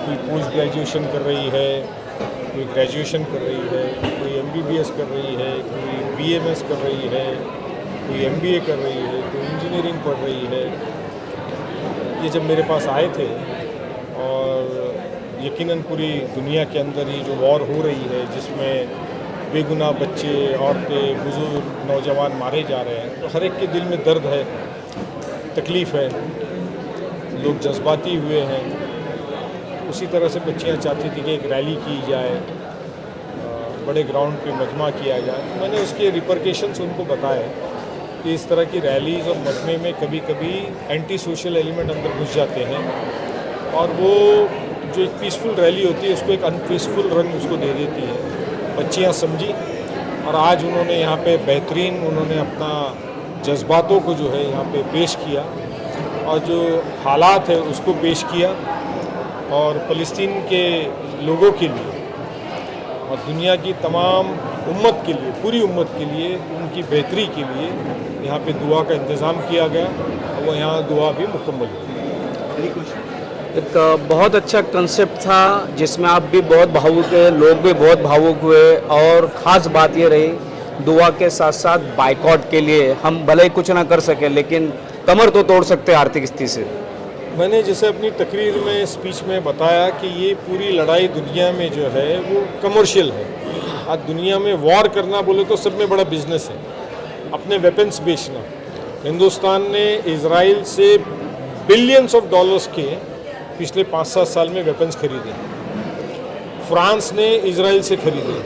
कोई post graduation कर रही है, कोई ग्रेजुएशन कर रही है, कोई एमबीबीएस कर रही है, कोई बीएमएस कर रही है, कोई एमबीए कर रही है, कोई इंजीनियरिंग पढ़ रही है। ये जब मेरे पास आए थे और यकीनन पूरी दुनिया के अंदर ये जो वॉर हो रही है जिसमें बेगुनाह बच्चे, औरतें, बुजुर्ग, नौजवान मारे जा रहे हैं, तो हर एक के दिल में दर्द है, तकलीफ़ है, लोग जज्बाती हुए हैं। उसी तरह से बच्चियां चाहती थी कि एक रैली की जाए, बड़े ग्राउंड पे मजमा किया जाए। तो मैंने उसके रिपरकेशंस उनको बताए कि इस तरह की रैलीज़ और मजमे में कभी कभी एंटी सोशल एलिमेंट अंदर घुस जाते हैं और वो जो एक पीसफुल रैली होती है उसको एक अनपीसफुल रंग उसको दे देती है। बच्चियां समझी और आज उन्होंने यहाँ पे बेहतरीन उन्होंने अपना जज्बातों को जो है यहाँ पे पेश किया और जो हालात है उसको पेश किया और फ़लस्तीन के लोगों के लिए और दुनिया की तमाम उम्मत के लिए, पूरी उम्मत के लिए, उनकी बेहतरी के लिए यहाँ पे दुआ का इंतज़ाम किया गया और वो यहाँ दुआ भी मुकम्मल हुई। एक बहुत अच्छा कंसेप्ट था जिसमें आप भी बहुत भावुक हुए, लोग भी बहुत भावुक हुए और ख़ास बात ये रही दुआ के साथ साथ बाइकआउट के लिए हम भले ही कुछ ना कर सके लेकिन कमर तो तोड़ सकते हैं आर्थिक स्थिति से। मैंने जैसे अपनी तकरीर में स्पीच में बताया कि ये पूरी लड़ाई दुनिया में जो है वो कमर्शियल है। आज दुनिया में वॉर करना बोले तो सब में बड़ा बिजनेस है, अपने वेपन्स बेचना। हिंदुस्तान ने इजराइल से बिलियंस ऑफ डॉलर्स के पिछले 5-7 साल में वेपन्स खरीदे, फ्रांस ने इजराइल से खरीदे,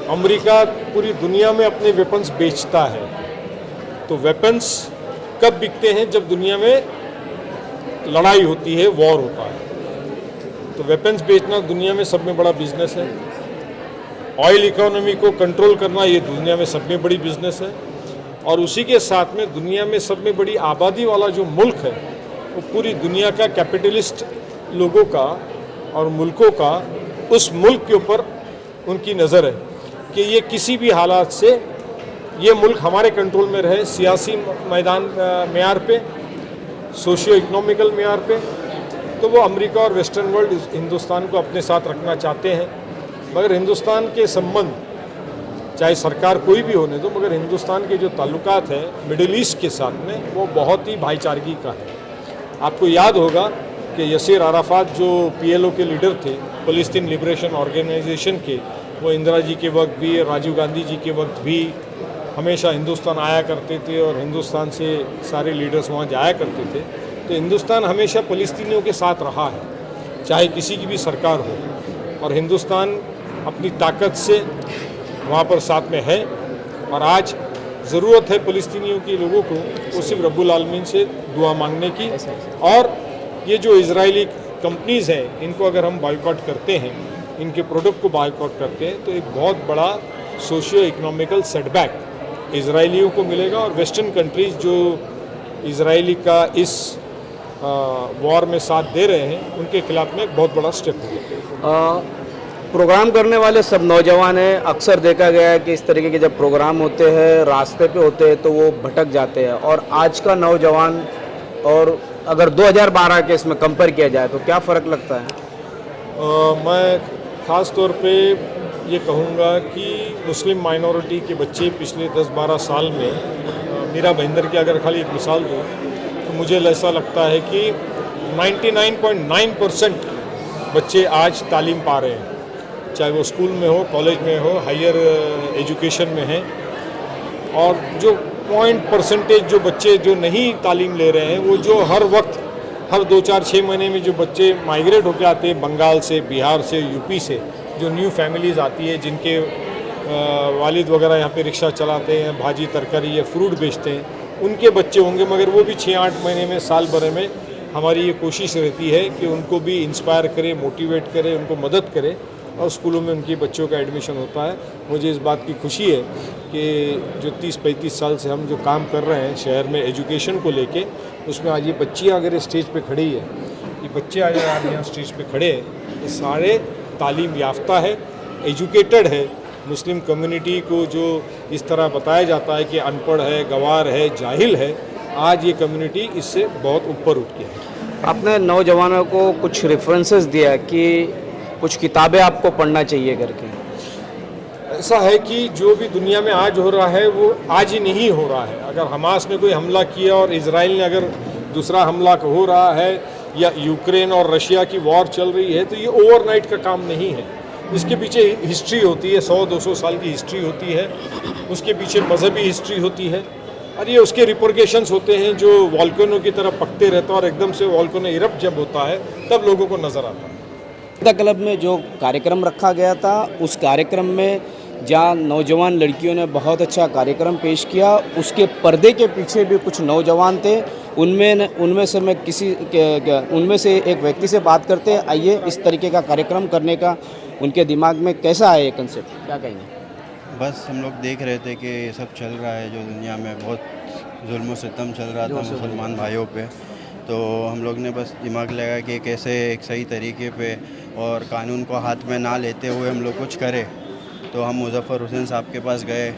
अमेरिका पूरी दुनिया में अपने वेपन्स बेचता है। तो वेपन्स कब बिकते हैं? जब दुनिया में लड़ाई होती है, वॉर होता है। तो वेपन्स बेचना दुनिया में सब में बड़ा बिजनेस है। ऑयल इकोनॉमी को कंट्रोल करना ये दुनिया में सब में बड़ी बिजनेस है। और उसी के साथ में दुनिया में सब में बड़ी आबादी वाला जो मुल्क है वो पूरी दुनिया का कैपिटलिस्ट लोगों का और मुल्कों का उस मुल्क के ऊपर उनकी नज़र है कि ये किसी भी हालात से ये मुल्क हमारे कंट्रोल में रहे, सियासी मैदान मेयार पे, सोशियो इकोनॉमिकल मेयार पे। तो वो अमेरिका और वेस्टर्न वर्ल्ड हिंदुस्तान को अपने साथ रखना चाहते हैं, मगर हिंदुस्तान के संबंध चाहे सरकार कोई भी होने दो, मगर हिंदुस्तान के जो ताल्लुकात हैं मिडिल ईस्ट के साथ में वो बहुत ही भाईचारगी का है। आपको याद होगा कि यासिर अराफात जो पीएलओ के लीडर थे, फ़लस्तीन लिबरेशन ऑर्गेनाइजेशन के, वो इंदिरा जी के वक्त भी, राजीव गांधी जी के वक्त भी हमेशा हिंदुस्तान आया करते थे और हिंदुस्तान से सारे लीडर्स वहाँ जाया करते थे। तो हिंदुस्तान हमेशा फ़लस्तीनियों के साथ रहा है, चाहे किसी की भी सरकार हो, और हिंदुस्तान अपनी ताकत से वहाँ पर साथ में है। और आज ज़रूरत है फ़लस्तीनियों के लोगों को वो सिर्फ रब्बुल आलमीन से दुआ मांगने की। और ये जो इजरायली कंपनीज़ हैं इनको अगर हम बाइकआउट करते हैं, इनके प्रोडक्ट को बाइकआउट करते हैं, तो एक बहुत बड़ा सोशियो इकोनॉमिकल सेटबैक इजरायलियों को मिलेगा और वेस्टर्न कंट्रीज़ जो इजरायली का इस वॉर में साथ दे रहे हैं उनके खिलाफ में एक बहुत बड़ा स्टेप होगा। प्रोग्राम करने वाले सब नौजवान हैं। अक्सर देखा गया है कि इस तरीके के जब प्रोग्राम होते हैं, रास्ते पे होते हैं, तो वो भटक जाते हैं। और आज का नौजवान और अगर 2012 के इसमें कंपेयर किया जाए तो क्या फ़र्क लगता है? मैं ख़ास तौर पे ये कहूँगा कि मुस्लिम माइनॉरिटी के बच्चे पिछले 10-12 साल में, मीरा भाईंदर की अगर खाली एक मिसाल दूँ तो मुझे ऐसा लगता है कि 99.9% बच्चे आज तालीम पा रहे हैं, चाहे वो स्कूल में हो, कॉलेज में हो, हायर एजुकेशन में हैं। और जो % जो बच्चे जो नहीं तालीम ले रहे हैं, वो जो हर वक्त हर 2-4-6 महीने में जो बच्चे माइग्रेट होकर आते हैं बंगाल से, बिहार से, यूपी से, जो न्यू फैमिलीज़ आती है जिनके वालिद वगैरह यहाँ पे रिक्शा चलाते हैं, भाजी तरकारी या फ्रूट बेचते हैं, उनके बच्चे होंगे। मगर वो भी 6-8 महीने में, साल भर में हमारी ये कोशिश रहती है कि उनको भी इंस्पायर करें, मोटिवेट करें, उनको मदद करें और स्कूलों में उनके बच्चों का एडमिशन होता है। मुझे इस बात की खुशी है कि जो 30-35 साल से हम जो काम कर रहे हैं शहर में एजुकेशन को लेके, उसमें आज ये बच्चियाँ अगर स्टेज पे खड़ी है, ये बच्चे अगर आज यहाँ स्टेज पे खड़े हैं, ये सारे तालीम याफ्ता है, एजुकेटेड है। मुस्लिम कम्युनिटी को जो इस तरह बताया जाता है कि अनपढ़ है, गंवार है, जाहिल है, आज ये कम्युनिटी इससे बहुत ऊपर उठ के है। आपने नौजवानों को कुछ रेफरेंसेस दिया कि कुछ किताबें आपको पढ़ना चाहिए करके। ऐसा है कि जो भी दुनिया में आज हो रहा है वो आज ही नहीं हो रहा है। अगर हमास ने कोई हमला किया और इजराइल ने अगर दूसरा हमला हो रहा है या यूक्रेन और रशिया की वॉर चल रही है तो ये ओवरनाइट का काम नहीं है। इसके पीछे हिस्ट्री होती है, 100-200 साल की हिस्ट्री होती है, उसके पीछे मजहबी हिस्ट्री होती है और ये उसके रिपोर्केशंस होते हैं जो वॉल्केनो की तरह पकते रहता है और एकदम से वॉल्केनो इरप्ट जब होता है तब लोगों को नज़र आता है। कविता क्लब में जो कार्यक्रम रखा गया था उस कार्यक्रम में जहाँ नौजवान लड़कियों ने बहुत अच्छा कार्यक्रम पेश किया, उसके पर्दे के पीछे भी कुछ नौजवान थे। उनमें से एक व्यक्ति से बात करते हैं। आइए, इस तरीके का कार्यक्रम करने का उनके दिमाग में कैसा आया ये कंसेप्ट, क्या कहेंगे? बस हम लोग देख रहे थे कि ये सब चल रहा है जो दुनिया में बहुत जुल्म सितम चल रहा था मुसलमान भाइयों पे, तो हम लोग ने बस दिमाग लगाया कि कैसे एक सही तरीके पे और कानून को हाथ में ना लेते हुए हम लोग कुछ करें। तो हम मुजफ्फर हुसैन साहब के पास गए,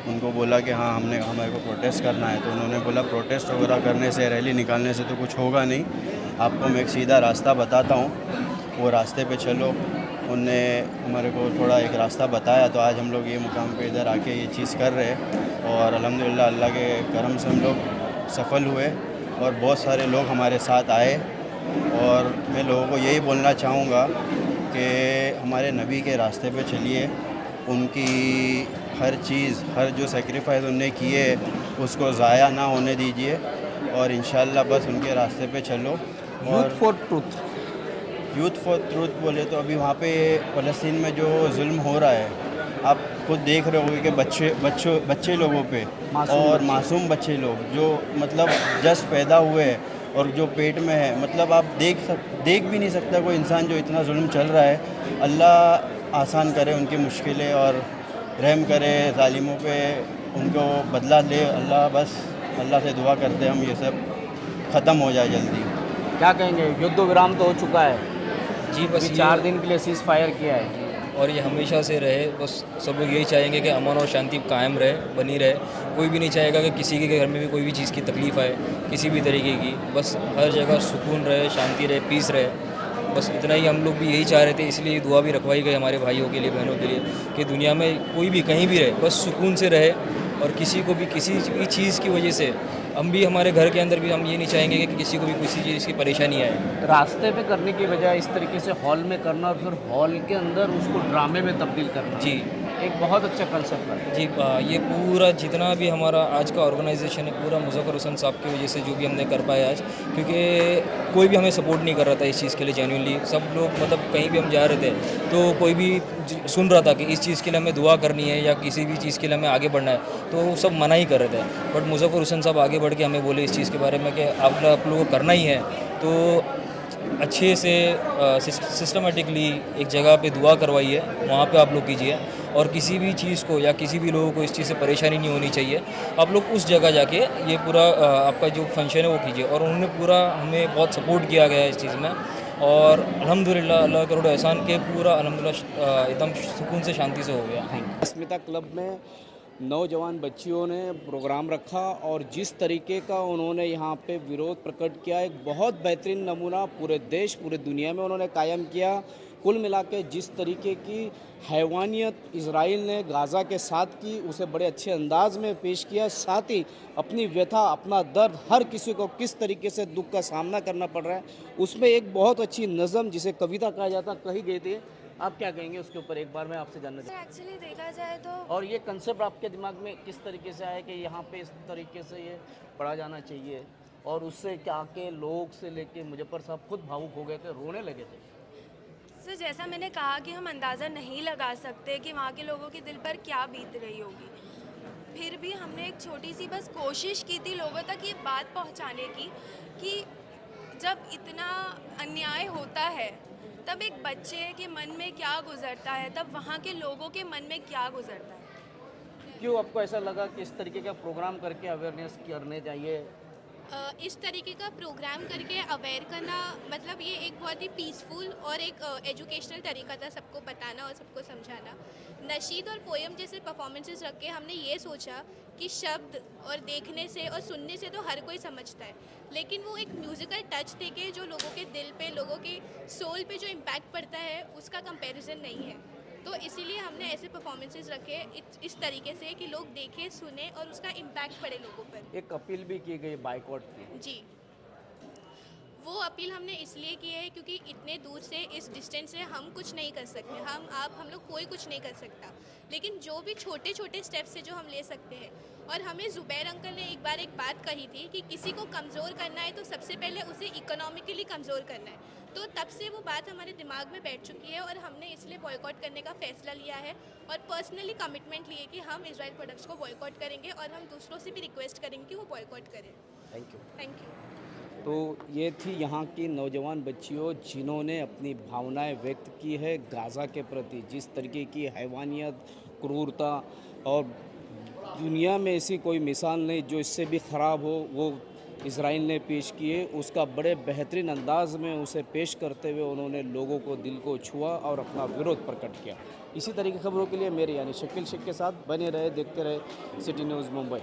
उनको बोला कि हाँ हमारे को प्रोटेस्ट करना है। तो उन्होंने बोला प्रोटेस्ट वगैरह करने से, रैली निकालने से तो कुछ होगा नहीं, आपको मैं एक सीधा रास्ता बताता हूँ, वो रास्ते पे चलो। उनने हमारे को थोड़ा एक रास्ता बताया, तो आज हम लोग ये मुकाम पे इधर आके ये चीज़ कर रहे हैं और अल्हम्दुलिल्लाह अल्लाह के करम से हम लोग सफल हुए और बहुत सारे लोग हमारे साथ आए। और मैं लोगों को यही बोलना चाहूँगा कि हमारे नबी के रास्ते पे चलिए, उनकी हर चीज़, हर जो सेक्रीफाइस उनने किए उसको ज़ाया ना होने दीजिए और इंशाल्लाह बस उनके रास्ते पे चलो। और यूथ फॉर ट्रूथ बोले तो अभी वहाँ पे फ़लस्तीन में जो जुल्म हो रहा है, आप खुद देख रहे होंगे कि बच्चे लोगों पे और मासूम बच्चे लोग जो मतलब जस्ट पैदा हुए हैं और जो पेट में है, मतलब आप देख भी नहीं सकता कोई इंसान जो इतना जुल्म चल रहा है। अल्लाह आसान करे उनकी मुश्किलें और रहम करे ज़ालिमों पे, उनको बदला ले अल्लाह। बस अल्लाह से दुआ करते हैं हम ये सब ख़त्म हो जाए जल्दी। क्या कहेंगे? युद्ध विराम तो हो चुका है जी, बस अभी ये 4 दिन के लिए सीज़ फायर किया है। और ये हमेशा से रहे। बस सब लोग यही चाहेंगे कि अमन और शांति कायम रहे, बनी रहे। कोई भी नहीं चाहेगा कि किसी के घर में भी कोई भी चीज़ की तकलीफ़ आए, किसी भी तरीके की। बस हर जगह सुकून रहे, शांति रहे, पीस रहे। बस इतना ही हम लोग भी यही चाह रहे थे, इसलिए दुआ भी रखवाई गई हमारे भाइयों के लिए, बहनों के लिए, कि दुनिया में कोई भी कहीं भी रहे, बस सुकून से रहे और किसी को भी किसी भी चीज़ की वजह से, हम भी हमारे घर के अंदर भी हम ये नहीं चाहेंगे कि किसी को भी किसी चीज़ की परेशानी आए। रास्ते पे करने की बजाय इस तरीके से हॉल में करना और फिर हॉल के अंदर उसको ड्रामे में तब्दील करना, जी एक बहुत अच्छा कंसेप्ट है। जी, ये पूरा जितना भी हमारा आज का ऑर्गेनाइजेशन है, पूरा मुज़फ़्फ़र हुसैन साहब की वजह से जो भी हमने कर पाया आज, क्योंकि कोई भी हमें सपोर्ट नहीं कर रहा था इस चीज़ के लिए। जेन्युइनली सब लोग, मतलब कहीं भी हम जा रहे थे तो कोई भी सुन रहा था कि इस चीज़ के लिए हमें दुआ करनी है या किसी भी चीज़ के लिए हमें आगे बढ़ना है, तो सब मना ही कर रहे थे। बट मुज़फ़्फ़र हुसैन साहब आगे बढ़ के हमें बोले इस चीज़ के बारे में कि आप लोगों को करना ही है, तो अच्छे से सिस्टमेटिकली एक जगह पे दुआ करवाइए, वहाँ पे आप लोग कीजिए। और किसी भी चीज़ को या किसी भी लोगों को इस चीज़ से परेशानी नहीं होनी चाहिए। आप लोग उस जगह जाके ये पूरा आपका जो फंक्शन है वो कीजिए। और उन्होंने पूरा हमें बहुत सपोर्ट किया गया है इस चीज़ में और अल्हम्दुलिल्लाह अल्लाह करोड़ एहसान के पूरा अल्हम्दुलिल्लाह एकदम सुकून से शांति से हो गया। अस्मिता क्लब में नौजवान बच्चियों ने प्रोग्राम रखा और जिस तरीके का उन्होंने यहाँ पे विरोध प्रकट किया, एक बहुत बेहतरीन नमूना पूरे देश, पूरे दुनिया में उन्होंने कायम किया। कुल मिला के जिस तरीके की हैवानियत इजराइल ने गाज़ा के साथ की, उसे बड़े अच्छे अंदाज में पेश किया। साथ ही अपनी व्यथा, अपना दर्द, हर किसी को किस तरीके से दुख का सामना करना पड़ रहा है, उसमें एक बहुत अच्छी नज़म, जिसे कविता कहा जाता, कही गई थी। आप क्या कहेंगे उसके ऊपर? एक बार मैं आपसे जानना चाहूँगा। एक्चुअली देखा जाए तो और ये कंसेप्ट आपके दिमाग में किस तरीके से आया कि यहाँ पे इस तरीके से ये पढ़ा जाना चाहिए, और उससे क्या के लोग से लेके मुजफ्फर साहब खुद भावुक हो गए थे, रोने लगे थे? सर, जैसा मैंने कहा कि हम अंदाज़ा नहीं लगा सकते कि वहाँ के लोगों के दिल पर क्या बीत रही होगी, फिर भी हमने एक छोटी सी बस कोशिश की थी लोगों तक ये बात पहुँचाने की कि जब इतना अन्याय होता है तब एक बच्चे के मन में क्या गुजरता है, तब वहाँ के लोगों के मन में क्या गुजरता है। क्यों आपको ऐसा लगा कि इस तरीके का प्रोग्राम करके अवेयरनेस करने चाहिए? इस तरीके का प्रोग्राम करके अवेयर करना मतलब ये एक बहुत ही पीसफुल और एक एजुकेशनल तरीका था सबको बताना और सबको समझाना। नशीद और पोयम जैसे परफॉर्मेंसेस रख के हमने ये सोचा कि शब्द और देखने से और सुनने से तो हर कोई समझता है, लेकिन वो एक म्यूज़िकल टच देके जो लोगों के दिल पे, लोगों के सोल पे जो इम्पैक्ट पड़ता है उसका कंपैरिजन नहीं है। तो इसीलिए हमने ऐसे परफॉर्मेंसेस रखे इस तरीके से कि लोग देखें, सुने और उसका इम्पैक्ट पड़े लोगों पर। एक अपील भी की गई बाइकआउट की। जी, वो अपील हमने इसलिए की है क्योंकि इतने दूर से, इस डिस्टेंस से हम कुछ नहीं कर सकते, हम लोग कोई कुछ नहीं कर सकता, लेकिन जो भी छोटे छोटे स्टेप्स है जो हम ले सकते हैं। और हमें ज़ुबैर अंकल ने एक बार एक बात कही थी कि किसी को कमज़ोर करना है तो सबसे पहले उसे इकोनॉमिकली कमज़ोर करना है। तो तब से वो बात हमारे दिमाग में बैठ चुकी है और हमने इसलिए बॉयकॉट करने का फ़ैसला लिया है और पर्सनली कमिटमेंट लिए कि हम इजराइल प्रोडक्ट्स को बॉयकॉट करेंगे और हम दूसरों से भी रिक्वेस्ट करेंगे कि वो बॉयकॉट करें। Thank you. Thank you. तो ये थी यहाँ की नौजवान बच्चियों जिन्होंने अपनी भावनाएं व्यक्त की है गाज़ा के प्रति। जिस तरीके की हैवानियत, क्रूरता और दुनिया में ऐसी कोई मिसाल नहीं जो इससे भी ख़राब हो, वो इज़राइल ने पेश किए। उसका बड़े बेहतरीन अंदाज में उसे पेश करते हुए उन्होंने लोगों को दिल को छुआ और अपना विरोध प्रकट किया। इसी तरह की खबरों के लिए मेरे यानी शकील शेख के साथ बने रहे, देखते रहे सिटी न्यूज़ मुंबई।